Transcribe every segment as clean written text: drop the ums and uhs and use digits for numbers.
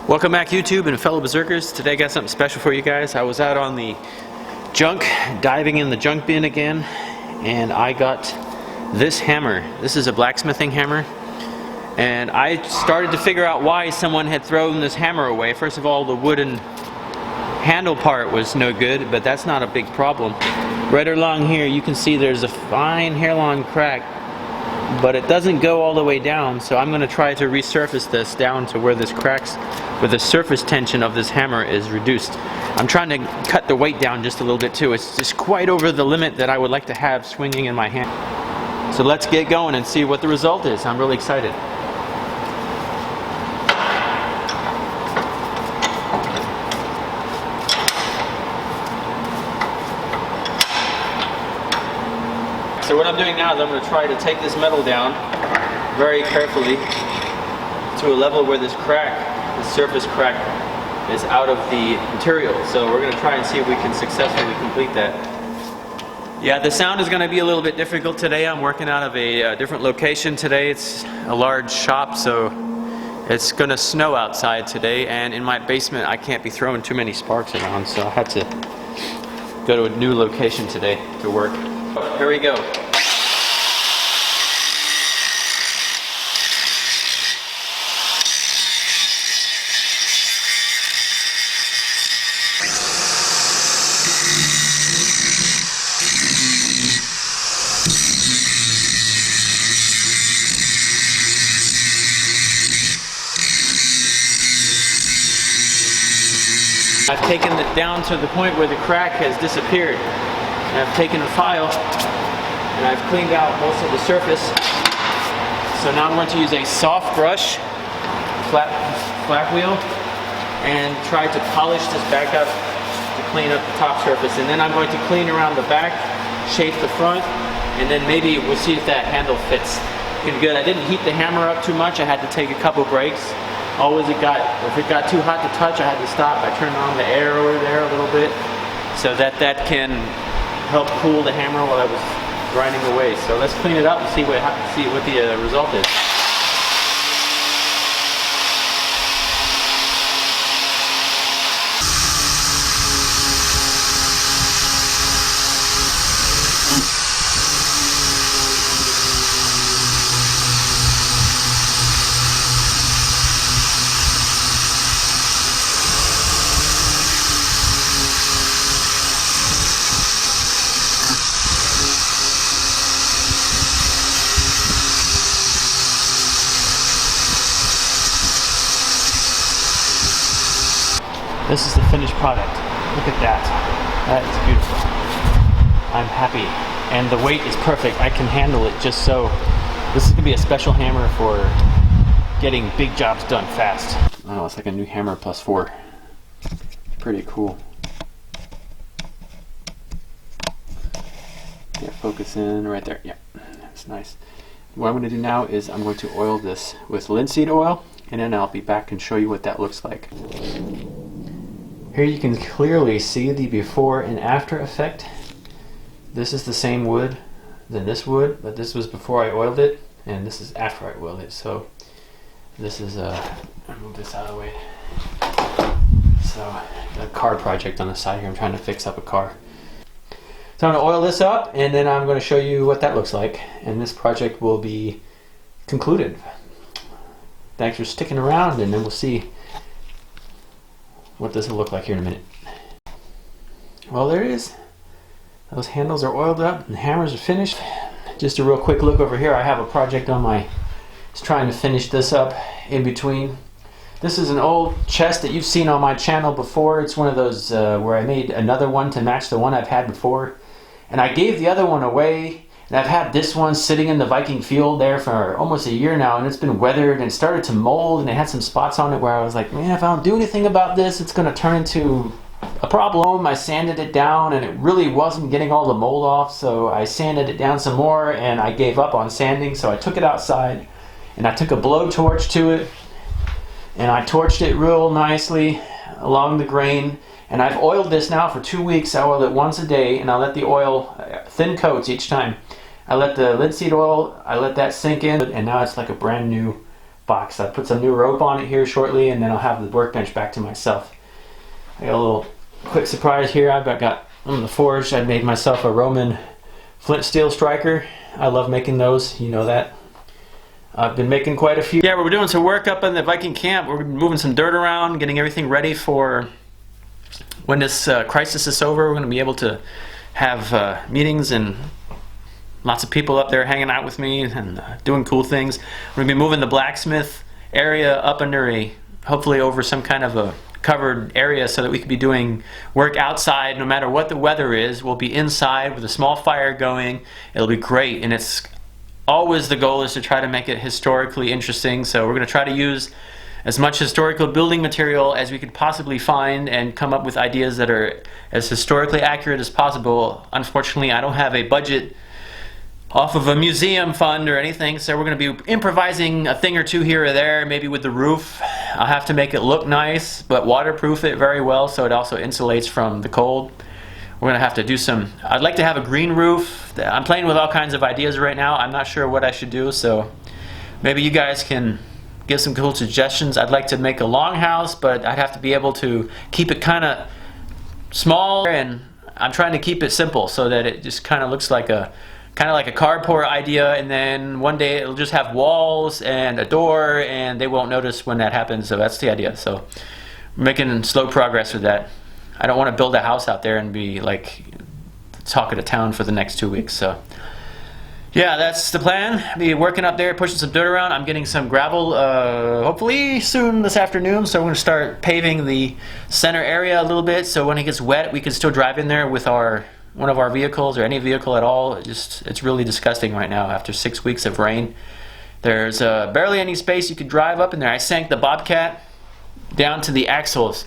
Welcome back, YouTube and fellow berserkers. Today I got something special for you guys. I was out on the junk, diving in the junk bin again, and I got this hammer. This is a blacksmithing hammer, and I started to figure out why someone had thrown this hammer away. First of all, the wooden handle part was no good, but that's not a big problem. Right along here you can see there's a fine hairline crack, but it doesn't go all the way down, so I'm going to try to resurface this down to where this cracks, where the surface tension of this hammer is reduced. I'm trying to cut the weight down just a little bit too. It's just quite over the limit that I would like to have swinging in my hand. So let's get going and see what the result is. I'm really excited. So what I'm doing now is I'm going to try to take this metal down very carefully to a level where this crack, the surface crack, is out of the material. So we're going to try and see if we can successfully complete that. Yeah, the sound is going to be a little bit difficult today. I'm working out of a different location today. It's a large shop, so it's going to snow outside today, and in my basement I can't be throwing too many sparks around, so I had to go to a new location today to work. Here we go. I've taken it down to the point where the crack has disappeared. And I've taken a file and I've cleaned out most of the surface. So now I'm going to use a soft brush, flat wheel, and try to polish this back up to clean up the top surface. And then I'm going to clean around the back, shape the front, and then maybe we'll see if that handle fits. Looking good. I didn't heat the hammer up too much. I had to take a couple breaks. Always if it got too hot to touch, I had to stop. I turned on the air over there a little bit so that can help cool the hammer while I was grinding away. So let's clean it up and see what the result is. This is the finished product. Look at that. That is beautiful. I'm happy. And the weight is perfect. I can handle it just so. This is going to be a special hammer for getting big jobs done fast. Oh, it's like a new hammer plus 4. Pretty cool. Yeah, focus in right there. Yeah, that's nice. What I'm going to do now is I'm going to oil this with linseed oil, and then I'll be back and show you what that looks like. Here you can clearly see the before and after effect. This is the same wood than this wood, but this was before I oiled it, and this is after I oiled it. So this is I'll move this out of the way. So a car project on the side here. I'm trying to fix up a car. So I'm going to oil this up, and then I'm going to show you what that looks like, and this project will be concluded. Thanks for sticking around, and then we'll see what this will look like here in a minute. Well, there it is. Those handles are oiled up and the hammers are finished. Just a real quick look over here. I have a project on my, just trying to finish this up in between. This is an old chest that you've seen on my channel before. It's one of those where I made another one to match the one I've had before. And I gave the other one away. And I've had this one sitting in the Viking field there for almost a year now, and it's been weathered and started to mold, and it had some spots on it where I was like, man, if I don't do anything about this, it's going to turn into a problem. I sanded it down, and it really wasn't getting all the mold off, so I sanded it down some more, and I gave up on sanding, so I took it outside, and I took a blowtorch to it, and I torched it real nicely along the grain. And I've oiled this now for 2 weeks. I oil it once a day, and I let the oil, thin coats each time. I let the linseed oil, I let that sink in, and now it's like a brand new box. I put some new rope on it here shortly, and then I'll have the workbench back to myself. I got a little quick surprise here. I've got on the forge, I made myself a Roman flint steel striker. I love making those, you know that. I've been making quite a few. Yeah, we're doing some work up in the Viking camp. We're moving some dirt around, getting everything ready for when this crisis is over. We're going to be able to have meetings and lots of people up there hanging out with me and doing cool things. We're going to be moving the blacksmith area up under hopefully over some kind of a covered area so that we can be doing work outside no matter what the weather is. We'll be inside with a small fire going. It'll be great, and it's always the goal is to try to make it historically interesting. So we're going to try to use as much historical building material as we could possibly find and come up with ideas that are as historically accurate as possible. Unfortunately, I don't have a budget off of a museum fund or anything, so we're going to be improvising a thing or two here or there, maybe with the roof. I'll have to make it look nice, but waterproof it very well so it also insulates from the cold. We're going to have to do some, I'd like to have a green roof. I'm playing with all kinds of ideas right now. I'm not sure what I should do, so maybe you guys can give some cool suggestions. I'd like to make a longhouse, but I'd have to be able to keep it kind of small, and I'm trying to keep it simple so that it just kind of looks like a carport idea, and then one day it'll just have walls and a door and they won't notice when that happens. So that's the idea. So we're making slow progress with that. I don't want to build a house out there and be like talk of the town for the next 2 weeks. So yeah, that's the plan. Be working up there, pushing some dirt around. I'm getting some gravel hopefully soon this afternoon, so we're going to start paving the center area a little bit so when it gets wet we can still drive in there with one of our vehicles or any vehicle at all. It's really disgusting right now after 6 weeks of rain. There's barely any space you could drive up in there. I sank the Bobcat down to the axles.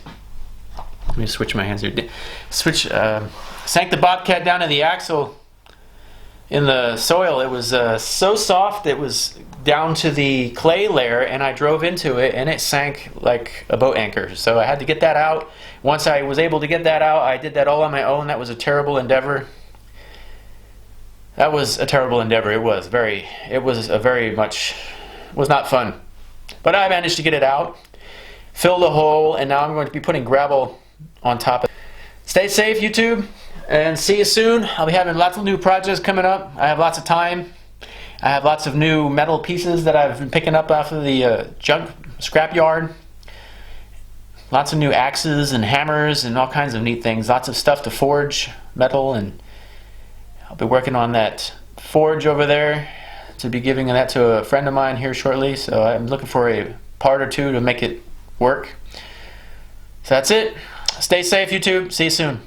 Let me switch my hands here. Sank the Bobcat down to the axle in the soil. It was so soft it was down to the clay layer, and I drove into it and it sank like a boat anchor. So I had to get that out. Once I was able to get that out, I did that all on my own. That was a terrible endeavor. It was not fun. But I managed to get it out, filled a hole, and now I'm going to be putting gravel on top of it. Stay safe, YouTube, and see you soon. I'll be having lots of new projects coming up. I have lots of time. I have lots of new metal pieces that I've been picking up off of the junk scrap yard. Lots of new axes and hammers and all kinds of neat things. Lots of stuff to forge metal, and I'll be working on that forge over there to be giving that to a friend of mine here shortly. So I'm looking for a part or two to make it work. So that's it. Stay safe, YouTube. See you soon.